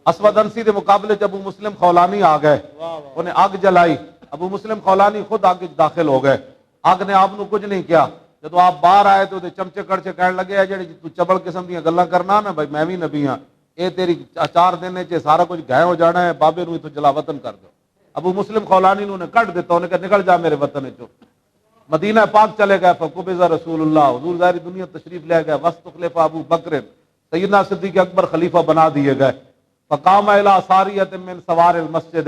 اسود انسی کے مقابلے ابو مسلم خولانی آ گئے, انہیں اگ جلائی, ابو مسلم خولانی خود اگ داخل ہو گئے, اگ نے آپ کچھ نہیں کیا. جدو آپ باہر آئے تو چمچے کڑچے کہنے لگے جی چبل قسم دیا گلاں کرنا نا بھائی میں بھی نبی ہاں, یہ تیری 4 دن سارا کچھ گائے ہو جانا ہے, بابے نو تو جلا وطن کر دو. ابو مسلم خولانی نے کٹ دیتا, انہیں کہا نکل جا میرے وطن چو. مدینہ پاک چلے گئے, فقبض رسول اللہ, حضور ظاہری دنیا تشریف لے گئے, واستخلف ابو بکر, سیدنا صدیق اکبر خلیفہ بنا دیے گئے. فقام الی ساریۃ من سوار المسجد,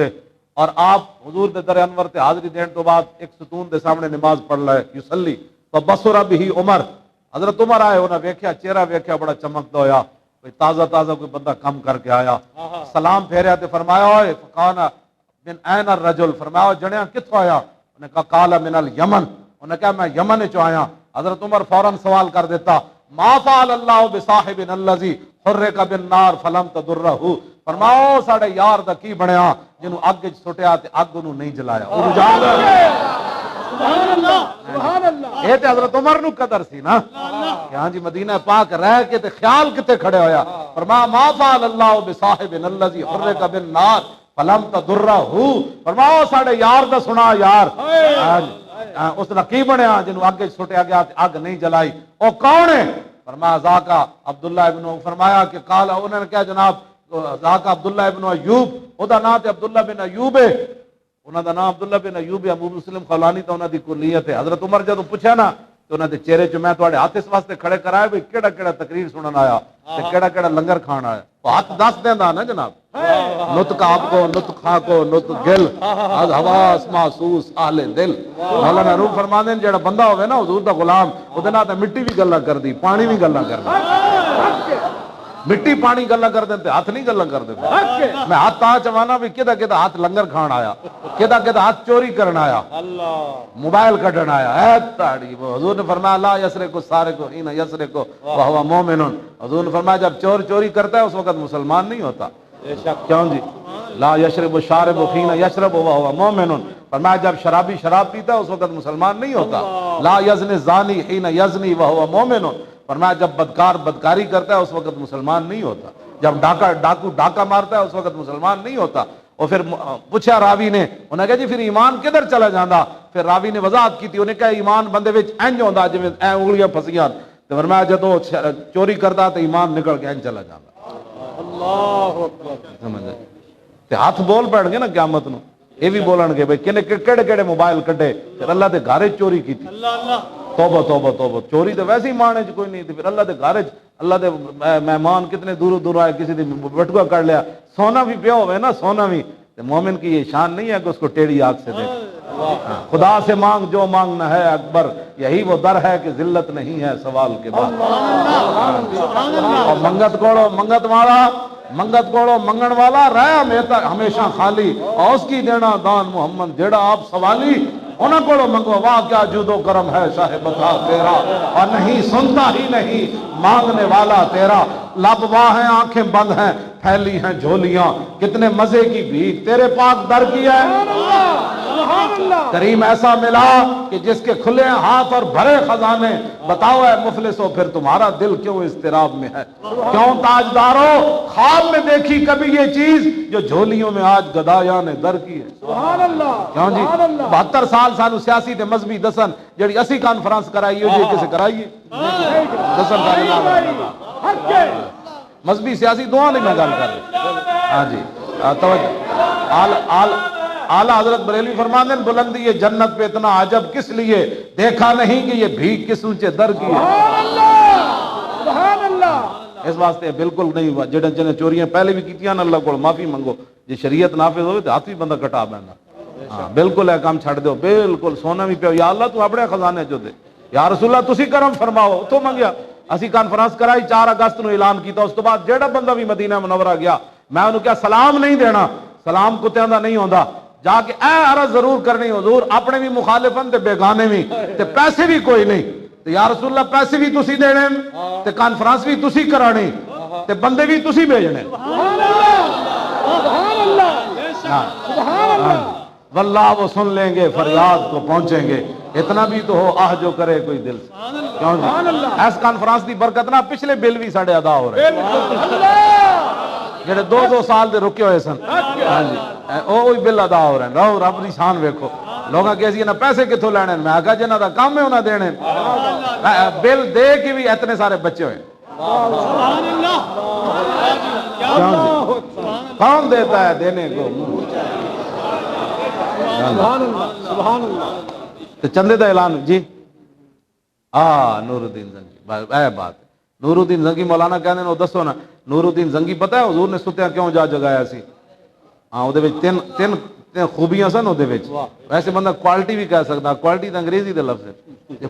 اور آپ حضور دے در انور تے حاضری دین تو بعد ایک ستون دے سامنے نماز پڑھ لائے, یصلی فبصر به عمر, حضرت عمر آئے, انہیں ویکھیا چہرہ ویکھیا بڑا چمکدا ہویا, کوئی تازہ تازہ کوئی بندہ کم کر کے آیا, سلام پھیریا تے فرمایا اوئے فقال من این الرجل, فرمایا جنیا کتھوں آیا, انہیں کہا قال من الیمن, انہیں کہا میں یمن چ آیا. حضرت عمر فوراً سوال کر دیتا, ما فعل اللہ بصاحب الذی حرک بالنار فلم تضرہ, فرماؤ ساڑے یار دا کی بنیا جنہوں اگ سٹیا تے اگ انہوں نہیں جلایا. یہ تے حضرت عمر نو قدر سی نا کہ ہاں جی مدینہ پاک رہ کے تے خیال کتے کھڑے ہویا. فرمایا ما فعل اللہ بصاحب الذی حرک بالنار فلم تضرہ, فرماؤ ساڑے یار دا سنا یار اس نے کی بنیا جنہوں اگ سٹیا گیا تے اگ نہیں جلائی, او کون ہے؟ فرمایا ذاکا عبداللہ ابن, فرمایا کہ قال, انہوں نے کہا جناب ذاکا عبداللہ ابن ایوب, او دا نام تے عبداللہ بن ایوب ہے, انہوں دا نام عبداللہ بن ایوب ہے. ابو مسلم خولانی تو انہوں دی کلیت ہے. حضرت عمر جدوں پوچھا نا تو انہوں دے چہرے چ میں تواڈے ہاتھ اس واسطے کھڑے کرائے بھی کیڑا کیڑا تقریر سنن آیا تے کیڑا کیڑا لنگر کھان آیا, ہاتھ دس دیندا نا جناب, نطق آپ کو نطق خاں کو نطق گل از حواس محسوس اہل دل. مولانا روح فرماندے جڑا بندہ ہوے نا حضور دا غلام, او دے نال تے مٹی بھی گلاں کردی, پانی بھی گلاں کردی, مٹی پانی گلا کر دیں ہاتھ نہیں گلا کر دیں. میں ہاتھ تا چوانا بھی کدا کدا ہاتھ لنگر کھان آیا, کدا کدا ہاتھ چوری کرنا آیا, موبائل کڈن آیا. اے تاڑی حضور نے فرمایا لا یسرق السارق حین یسرق وهو مؤمن, حضور نے فرمایا جب چور چوری کرتا ہے اس وقت مسلمان نہیں ہوتا. کیوں جی لا یشرب الشارب حین یشرب وهو مؤمن, فرمایا جب شرابی شراب پیتا ہے اس وقت مسلمان نہیں ہوتا. لا یزنی الزانی حین یزنی وهو مؤمن, فرمایا جب بدکار بدکاری کرتا ہے اس وقت مسلمان نہیں ہوتا. جب ڈاکو ڈاکہ مارتا ہے اس وقت مسلمان نہیں ہوتا. اور پھر پوچھا راوی نے, انہیں کہا جی پھر ایمان کدھر چلا جاندہ؟ پھر راوی نے وضاحت کی تھی, انہیں کہا ایمان بندے وچ انج ہوندا جویں اے انگلیاں پھسیاں, تو فرمایا جدوں چوری کرتا تو ایمان نکل کے انج چلا جاندہ. اللہ اکبر, سمجھ تے ہاتھ بول پڑن گے نا قیامت نو, یہ بھی بولن گے بھئی کنے کیڑے کیڑے موبائل کڈے, پھر اللہ دے گھر چوری کیتی. توبہ توبہ توبہ, چوری تو ویسے ہی مانے کوئی نہیں تھی, پھر اللہ دے گھر اللہ دے مہمان کتنے دور دور آئے, کسی دی بٹوا کر لیا, سونا بھی پیا ہوئے نا, سونا بھی. مومن کی یہ شان نہیں ہے کہ اس کو ٹیڑھی آنکھ سے دیکھ. خدا سے مانگ جو مانگنا ہے اکبر, یہی وہ در ہے کہ ذلت نہیں ہے سوال کے بعد. اور منگت کوڑو منگت والا, منگت کوڑو منگن والا رہا ہمیشہ خالی, اور اس کی دینا دان محمد جیڑا آپ سوالی, انہاں کوڑو منگو واہ کیا جود و کرم ہے شاہ بتا تیرا, اور نہیں سنتا ہی نہیں مانگنے والا تیرا. لب واہ ہیں آنکھیں بند ہیں پھیلی ہیں جھولیاں, کتنے مزے کی بھیک تیرے پاک در کی ہے. کریم ایسا ملا کہ جس کے کھلے ہاتھ اور بھرے خزانے, بتاؤ اے مفلسو پھر تمہارا دل کیوں اضطراب میں ہے؟ کیوں تاجدارو خواب میں دیکھی کبھی یہ چیز جو جھولیوں میں آج گدایاں نے در کی ہے؟ سبحان اللہ. کیوں جی 72 سال سانو سیاسی تے مذہبی دسن جڑی اسی کانفرنس کرائیے جی کسے کرائیے دسن کا مذہبی سیاسی دعا نہیں میں گل کر رہا. ہاں جی توجہ. اعلیٰ حضرت بریلوی فرماتے ہیں بلندی یہ جنت پہ اتنا عجب کس لیے, دیکھا نہیں کہ یہ بھیک کس اونچے در کی ہے. سبحان اللہ. اس واسطے بالکل نہیں ہوا جڑے جنے چوریاں پہلے بھی کیتیاں نا, اللہ کو معافی منگو, جی شریعت نافذ ہوئے تو ہاتھ بھی بندہ کٹا بہنا. ہاں بالکل ہے کام چھڑ دیو, بالکل سونا بھی پیو, یا اللہ تو اپنے خزانے جو دے, یا رسول اللہ تسی کرم فرماؤ. تو منگیا اسی کانفرنس کرائی 4 اگست نو اعلان کیتا, اس تو بعد جیڑا بندہ بھی مدینہ منورہ گیا میں انہوں کیا سلام نہیں دینا, سلام کتیاں دا نہیں ہوندا, جا کے اے عرض ضرور کرنی حضور اپنے بھی مخالفن تے بیگانے بھی تے پیسے بھی کوئی نہیں, تے یا رسول اللہ پیسے بھی تسی دینے تے کانفرنس بھی تسی کرانی تے بندے بھی تسی بھیجنے. سبحان اللہ. واللہ وہ سن لیں گے فریاد کو پہنچیں گے, اتنا بھی تو ہو آہ جو کرے کوئی دل سے. کیوں جی ایس کانفرنس دی برکت نہ پچھلے بل بھی ساڑھے ادا ہو رہے ہیں. جڑے 2 سال دے رکے ہوئے سن ہاں جی وہی بل ادا ہو رہے ہیں. رہو رب دی شان ویکھو. لوگاں کہ اسی پیسے کتوں لینے. میں کہا جنہاں دا کام ہے انہاں دینے. بل دے کے بھی اتنے سارے بچے ہوئے. کون دیتا ہے دینے کو؟ تو چندے دا اعلان جی نور الدین زنگی اے بات نور الدین زنگی مولانا کہنے نے دسو نا نور الدین زنگی پتہ ہے حضور نے ستیاں کیوں جا جگایا سی؟ ہاں وہ تین خوبیاں سن وہ. ویسے بندہ کوالٹی بھی کہہ سکتا. کوالٹی تو انگریزی دے لفظ ہے.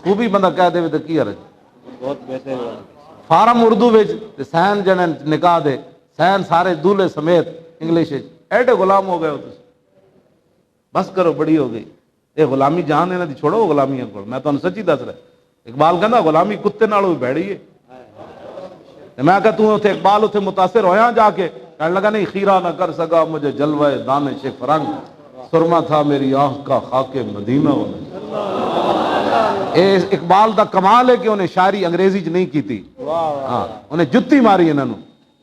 خوبی بندہ کہہ دے تو کی حرج. فارم اردو سین جنے نکاح دے سین سارے دولے سمیت انگلش ایڈے غلام ہو گئے ہو تسی. بس کرو بڑی ہو گئی. یہ غلامی جان انہاں دی چھوڑو غلامیاں کو. میں تانوں سچی دس رہا. اقبال کہندا غلامی کتے نالوں بھی بھڑی ہے. میں کہا تو اتنے اقبال اتنے متاثر ہویا جا کے کہنے لگا نہیں خیرہ نہ کر سکا مجھے جلوہ دانش فرنگ سرما تھا میری آنکھ کا خاک مدینہ ہونا. اقبال دا کمال ہے کہ انہیں شاعری انگریزی چ نہیں کی تھی. ہاں انہیں جتی ماری انہوں.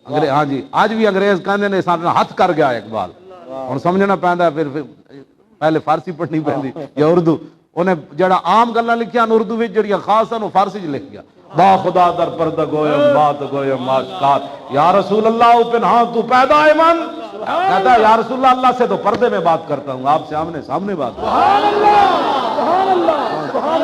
ہاں جی آج بھی انگریز کہنے نے سارے ہاتھ کر گیا اقبال. ہن سمجھنا پیندا پھر پہلے فارسی پڑھنی پیندی یا اردو. انہیں جڑا عام گلاں لکھیاں اردو وچ جڑیاں خاص ہیں وہ فارسی چ لکھ گیا. با خدا در پردہ گویم بات گویم آشکار یا رسول اللہ پنہاں تو پیدا ہے من. کہتا ہے یا رسول اللہ سے تو پردے میں بات کرتا ہوں آپ سے آمنے سامنے بات کرتا ہوں.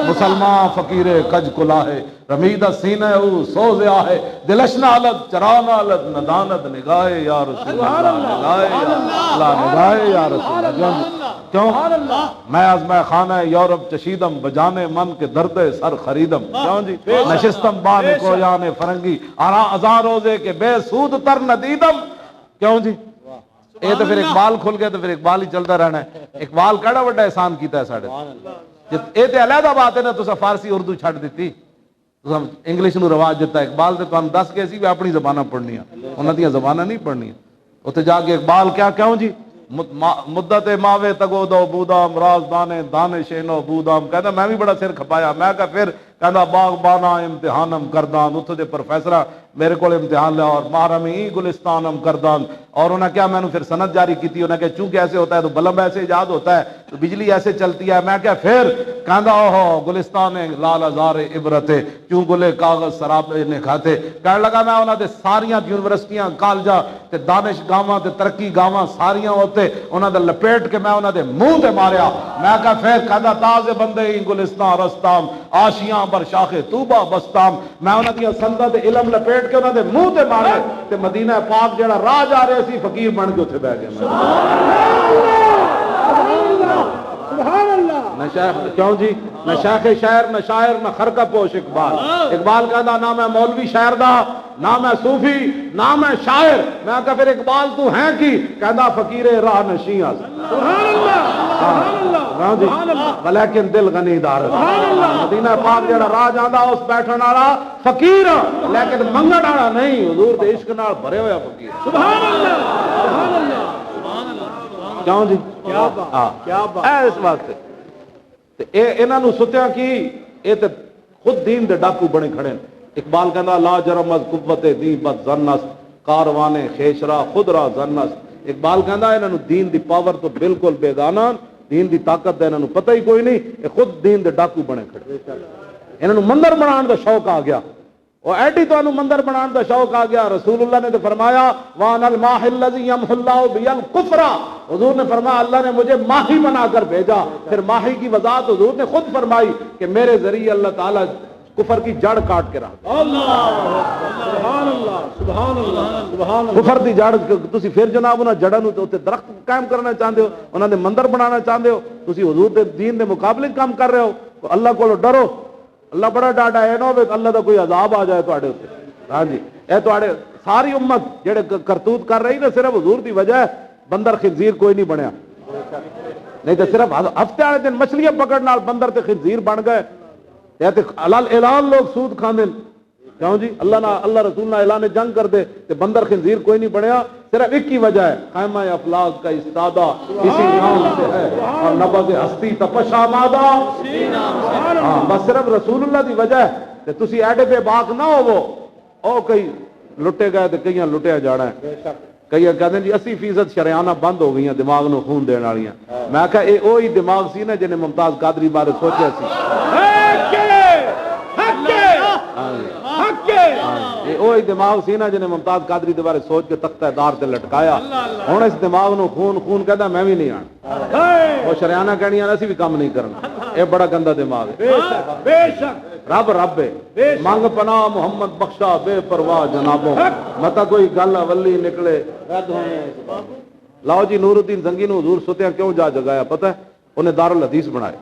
مسلمان فقیر کج کلا ہے رمیدہ سینہ او سوز ہے دلش نالت چران نالت ندانت نگاہ یا رسول اللہ نگاہ اللہ نگاہ یا رسول اللہ. کیوں میں از میں خانہ یورپ چشیدم بجانے من کے درد سر خریدم. کیوں جی نشستم بان کو یان فرنگی آرا ازاں روزے کے بے سود تر ندیدم. کیوں جی یہ تو پھر اقبال کھل گیا تو پھر اقبال ہی چلتا رہنا ہے. اقبال کیڑا بڑا احسان کیتا ہے ساڈے. یہ تو علیحدہ بات ہے نا تسا فارسی اردو چھڈ دیتی تسا انگلش نو رواج دیتا. اقبال تے تانوں دس کے سی بھی اپنی زباناں پڑھنیاں انہاں دیاں زباناں نہیں پڑھنیاں. اوتھے جا کے اقبال کیا کیوں جی مدت ماوے تگو دو بودام راز دانے دانے شینو بودام. کہتا میں بھی بڑا سر کھپایا. میں کہا پھر کہتا باغ بانا امتحانم کردان. اتھے دے پروفیسرہ میرے کو امتحان لیا اور محرمی گلستانم کردان. اور انہوں نے کیا میں نے پھر سند جاری کی تھی. انہوں نے کہا چونکہ ایسے ہوتا ہے تو بلب ایسے ایجاد ہوتا ہے تو بجلی ایسے چلتی ہے. میں کہا پھر کہتا اوہو گلستان لال ازار عبرت کیوں گلے کاغذ سراب نے کھاتے. کہنے لگا میں انہوں نے ساریاں یونیورسٹیاں کالجاں تے دانش گاواں تے ترقی گاواں ساریاں ہوتے انہوں نے لپیٹ کے میں انہوں نے منہ تے ماریا. میں کہا پھر کہتا تاز بندے ہی گلستان رستام آشیاں بر شاخ توبہ بستام. میں انہوں نے سندت علم لپیٹ کے انہوں نے منہ تے مارے تے مدینہ پاک جڑا راہ جا رہے سی فقیر بن کے اتنے بیٹھ گئے. نہ شیخ کیوں جی نہ شیخ شاعر نہ شاعر نہ خرقہ پوش اقبال. اقبال کہتا نہ میں مولوی شاعر دا نہ میں صوفی نہ میں شاعر. میں کہا پھر اقبال تو ہیں کی. کہتا فقیر راہ نشیاں ولیکن دل غنی دار. مدینہ پاک جڑا راہ جاندا اس بیٹھن والا فقیر لیکن منگن والا نہیں. حضور دے عشق نال بھرے ہویا فقیر. سبحان اللہ سبحان اللہ سبحان اللہ. کیوں جی کیا بات کیا بات ہے اس واسطے تے اے انہاں نو ستیاں کی اے تے خود دین دے ڈاکو بنے کھڑے ہیں. اقبال کہندا لا جرم از قوت دی بد زنس کاروانے خیشرا خود را زنس. اقبال کہندا انہاں نو دین دی پاور تو بالکل بیگانہ دین دی طاقت دا انہاں نو پتہ ہی کوئی نہیں. اے خود دین دے ڈاکو بنے کھڑے. انہاں نو مندر بنان دا شوق آ گیا. اور ایڈی تو انہوں مندر بنان دا شوق آ گیا. رسول اللہ نے تو فرمایا وَأَنَا الْمَاحِ الَّذِي يَمْحُ اللَّهُ بِهِ الْكُفْرَ. حضور نے فرمایا اللہ نے مجھے ماہی بنا کر بھیجا. پھر ماہی کی وضاحت حضور نے خود فرمائی کہ میرے ذریعے اللہ تعالیٰ کفر کی جڑ کاٹ کے رہا. سبحان اللہ سبحان اللہ سبحان اللہ. کفر دی جڑ تسی پھر جناب انہاں جڑاں نوں تے درخت قائم کرنا چاہندے ہو انہاں دے مندر بنانا چاہندے ہو. تسی حضور دے دین دے مقابلے کام کر رہے ہو. اللہ کو ڈرو. اللہ بڑا ڈاڈا ہے نہ ہوے اللہ دا کوئی عذاب آ جائے تواڈے اوتے. ہاں جی اے تواڈے ساری امت جڑے کرتوت کر رہی نا صرف حضور دی وجہ ہے. بندر خنزیر کوئی نہیں بنیا. نہیں تو صرف ہفتے والے دن مچھلیاں پکڑ نال بندر تے خنزیر بن گئے. تے حلال اعلان لوگ سود کھاندے. کیوں جی اللہ نہ اللہ رسول نہ اعلان جنگ کر دے تے بندر خنزیر کوئی نہیں بنیا. صرف ایک ہی وجہ ہے خیمہ افلاک کا استادہ اسی نام سے ہے اور نبض ہستی تپشا مادہ. ہاں بس صرف رسول اللہ دی وجہ ہے. تے تسی ایڈے بے باک نہ ہوو او کئی لٹے گئے تے کئیاں لٹیا جانا ہے. کئی کہتے ہیں جی 80% شریانہ بند ہو گئی دماغ نو خون دین والیاں. میں کہا یہ وہی دماغ سی نا جنہیں ممتاز قادری بارے سوچا سی. یہ وہی دماغ سی نا جنہیں ممتاز قادری دے بارے سوچ کے تختہ دار تے لٹکایا. ہوں اس دماغ نو خون خون کہتا میں بھی نہیں آنا. وہ شریانہ کہنی اسی بھی کام نہیں کرنا. یہ بڑا گندا دماغ ہے. رب رب ہے مانگ پناہ محمد بخشا بے پرواہ جنابوں متا کوئی گل ولی نکلے. لاؤ جی نور الدین زنگی نو حضور ستیاں کیوں جا جگایا پتہ ہے؟ انہیں دارالحدیث بنائے.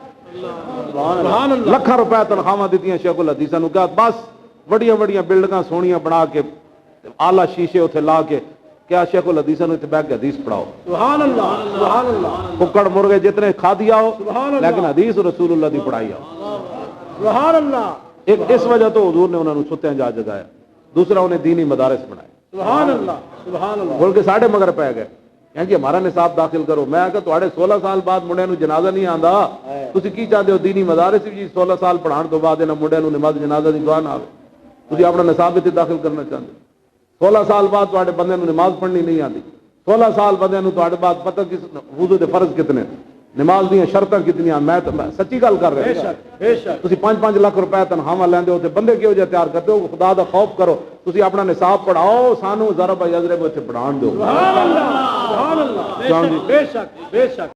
لکھاں روپے تنخواہ دیتی شیخ الحدیث نو کہا بس بڑیاں بڑیاں بلڈنگاں سونیاں بنا کے آلہ شیشے اتنے لا کے کیا شیخ الحدیث نو اتنے بیٹھ کے حدیث پڑھاؤ. سبحان اللہ سبحان اللہ. ککڑ مرغے جتنے کھا دیا ہو لیکن حدیث رسول اللہ دی پڑھائی آؤ. سبحان اللہ. ایک اس وجہ تو حضور نے انہوں نے ستیاں جا جگایا. دوسرا انہیں دینی مدارس بنائے. سبحان اللہ سبحان اللہ. بول کے ساڑھے مگر پہ گئے کہ جی ہمارا نصاب داخل کرو. میں کہ تھوڑے 16 سال بعد منڈے نو جنازہ نہیں آندا تسی کی چاہتے ہو دینی مدارس جی 16 سال پڑھان تو بعد انہاں منڈے نو نماز جنازہ دی دعا نہ آوے. تسی اپنا نصاب تے داخل کرنا چاہتے 16 سال بعد تھوڑے بندے نو نماز پڑھنی نہیں آندی. 16 سال بندے نو تھوڑے بعد پتہ کس وضو دے فرض کتنے نماز دیاں شرطاں کتنیاں. میں سچی گل کر رہا ہوں. تسی 5-5 لاکھ روپے تنخواہ لیندے ہو تے بندے کیوں جے تیار کرتے ہو. خدا دا خوف کرو. تسی اپنا نصاب پڑھاؤ سانو ضرب یضرب تے پڑھان دو. سبحان اللہ سبحان اللہ. بے شک بے شک.